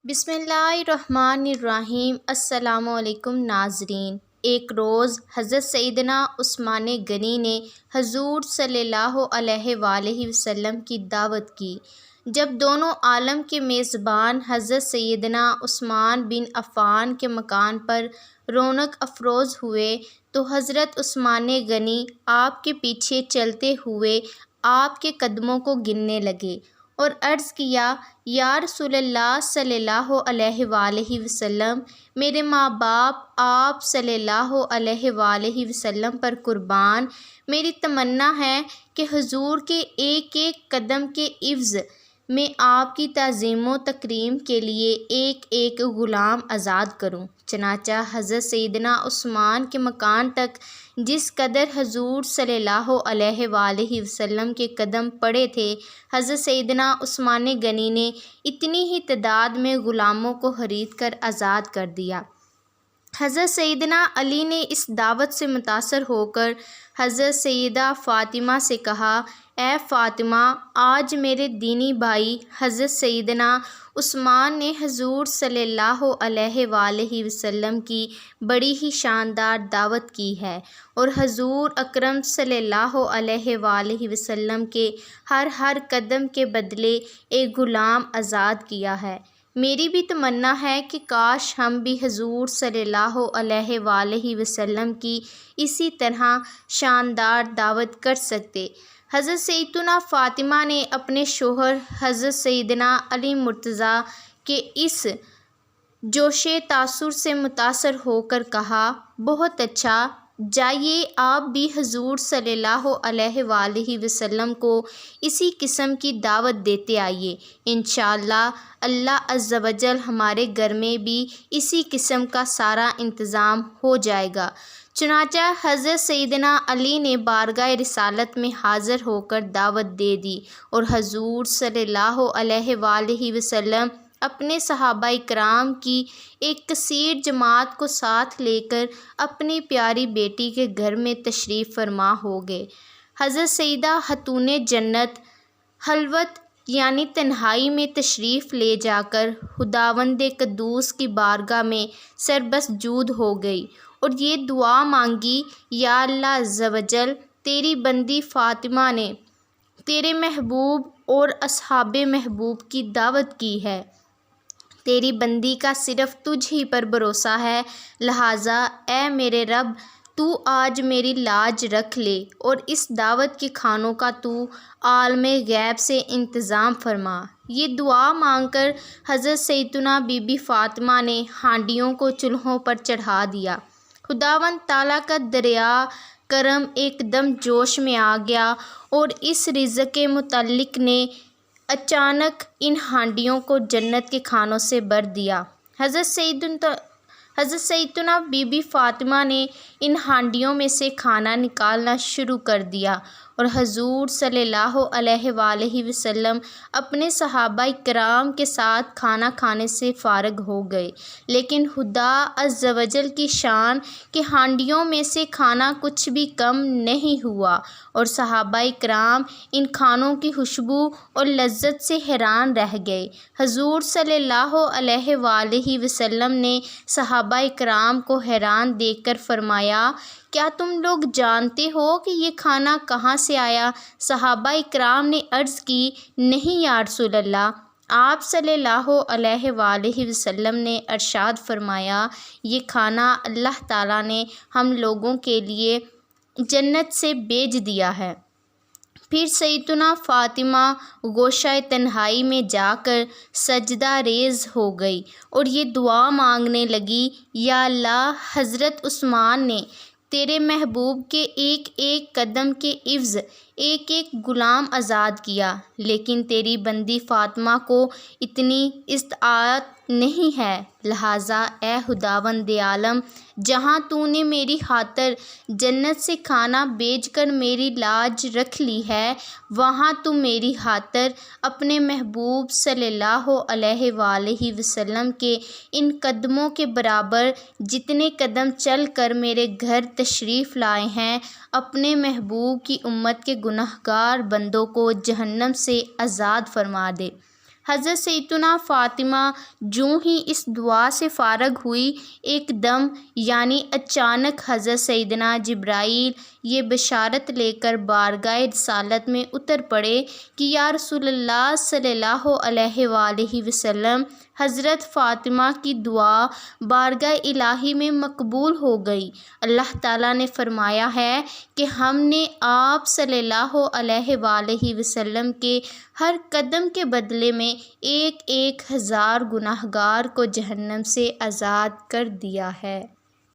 بسم اللہ الرحمن الرحیم۔ السلام علیکم ناظرین۔ ایک روز حضرت سیدنا عثمان غنی نے حضور صلی اللہ علیہ وآلہ وسلم کی دعوت کی۔ جب دونوں عالم کے میزبان حضرت سیدنا عثمان بن عفان کے مکان پر رونق افروز ہوئے تو حضرت عثمان غنی آپ کے پیچھے چلتے ہوئے آپ کے قدموں کو گننے لگے اور عرض کیا، یا رسول اللہ صلی اللہ علیہ وآلہ وسلم، میرے ماں باپ آپ صلی اللہ علیہ وآلہ وسلم پر قربان، میری تمنا ہے کہ حضور کے ایک ایک قدم کے عوض میں آپ کی تعظیم و تکریم کے لیے ایک ایک غلام آزاد کروں۔ چنانچہ حضرت سیدنا عثمان کے مکان تک جس قدر حضور صلی اللہ علیہ وآلہ وسلم کے قدم پڑے تھے، حضرت سیدنا عثمان غنی نے اتنی ہی تعداد میں غلاموں کو خرید کر آزاد کر دیا۔ حضرت سیدنا علی نے اس دعوت سے متاثر ہو کر حضرت سیدہ فاطمہ سے کہا، اے فاطمہ، آج میرے دینی بھائی حضرت سیدنا عثمان نے حضور صلی اللہ علیہ وآلہ وسلم کی بڑی ہی شاندار دعوت کی ہے اور حضور اکرم صلی اللہ علیہ وآلہ وسلم کے ہر قدم کے بدلے ایک غلام آزاد کیا ہے۔ میری بھی تمنا ہے کہ کاش ہم بھی حضور صلی اللہ علیہ وآلہ وسلم کی اسی طرح شاندار دعوت کر سکتے۔ حضرت سیدتنا فاطمہ نے اپنے شوہر حضرت سیدنا علی مرتضیٰ کے اس جوش تاثر سے متاثر ہو کر کہا، بہت اچھا، جائیے آپ بھی حضور صلی اللہ علیہ وآلہ وسلم کو اسی قسم کی دعوت دیتے آئیے۔ انشاءاللہ اللہ عز و جل ہمارے گھر میں بھی اسی قسم کا سارا انتظام ہو جائے گا۔ چنانچہ حضرت سیدنا علی نے بارگاہ رسالت میں حاضر ہو کر دعوت دے دی اور حضور صلی اللہ علیہ وآلہ وسلم اپنے صحابہ کرام کی ایک کثیر جماعت کو ساتھ لے کر اپنی پیاری بیٹی کے گھر میں تشریف فرما ہو گئے۔ حضرت سیدہ خاتون جنت خلوت یعنی تنہائی میں تشریف لے جا کر خداوند قدوس کی بارگاہ میں سربسجود ہو گئی اور یہ دعا مانگی، یا اللہ عز و جل، تیری بندی فاطمہ نے تیرے محبوب اور اصحاب محبوب کی دعوت کی ہے، تیری بندی کا صرف تجھ ہی پر بھروسہ ہے، لہٰذا اے میرے رب، تو آج میری لاج رکھ لے اور اس دعوت کے کھانوں کا تو عالم غیب سے انتظام فرما۔ یہ دعا مانگ کر حضرت سیدتنا بی بی فاطمہ نے ہانڈیوں کو چولہوں پر چڑھا دیا۔ خداوند تعالیٰ کا دریا کرم ایک دم جوش میں آ گیا اور اس رزق کے متعلق نے اچانک ان ہانڈیوں کو جنت کے کھانوں سے بھر دیا۔ حضرت سیدتنا بی بی فاطمہ نے ان ہانڈیوں میں سے کھانا نکالنا شروع کر دیا اور حضور صلی اللہ علیہ وآلہ وسلم اپنے صحابہ کرام کے ساتھ کھانا کھانے سے فارغ ہو گئے، لیکن خدا عز و جل کی شان کہ ہانڈیوں میں سے کھانا کچھ بھی کم نہیں ہوا اور صحابہ کرام ان کھانوں کی خوشبو اور لذت سے حیران رہ گئے۔ حضور صلی اللہ علیہ وآلہ وسلم نے صحابہ کرام کو حیران دیکھ کر فرمایا، کیا تم لوگ جانتے ہو کہ یہ کھانا کہاں سے آیا؟ صحابہ کرام نے عرض کی، نہیں یا رسول اللہ۔ آپ صلی اللہ علیہ وآلہ وسلم نے ارشاد فرمایا، یہ کھانا اللہ تعالیٰ نے ہم لوگوں کے لیے جنت سے بھیج دیا ہے۔ پھر سیدتنا فاطمہ گوشہ تنہائی میں جا کر سجدہ ریز ہو گئی اور یہ دعا مانگنے لگی، یا اللہ، حضرت عثمان نے تیرے محبوب کے ایک ایک قدم کے عوض ایک ایک غلام آزاد کیا، لیکن تیری بندی فاطمہ کو اتنی استطاعت نہیں ہے، لہٰذا اے خداوند عالم، جہاں تو نے میری خاطر جنت سے کھانا بھیج کر میری لاج رکھ لی ہے، وہاں تو میری خاطر اپنے محبوب صلی اللہ علیہ وآلہ وسلم کے ان قدموں کے برابر جتنے قدم چل کر میرے گھر تشریف لائے ہیں، اپنے محبوب کی امت کے گنہگار بندوں کو جہنم سے آزاد فرما دے۔ حضرت سیدتنا فاطمہ جوں ہی اس دعا سے فارغ ہوئی، ایک دم یعنی اچانک حضرت سیدنا جبرائیل یہ بشارت لے کر بارگاہ رسالت میں اتر پڑے کہ یا رسول اللہ صلی اللہ علیہ وآلہ وسلم، حضرت فاطمہ کی دعا بارگاہ الہی میں مقبول ہو گئی۔ اللہ تعالیٰ نے فرمایا ہے کہ ہم نے آپ صلی اللہ علیہ وآلہ وسلم کے ہر قدم کے بدلے میں 1,000 گناہگار کو جہنم سے آزاد کر دیا ہے۔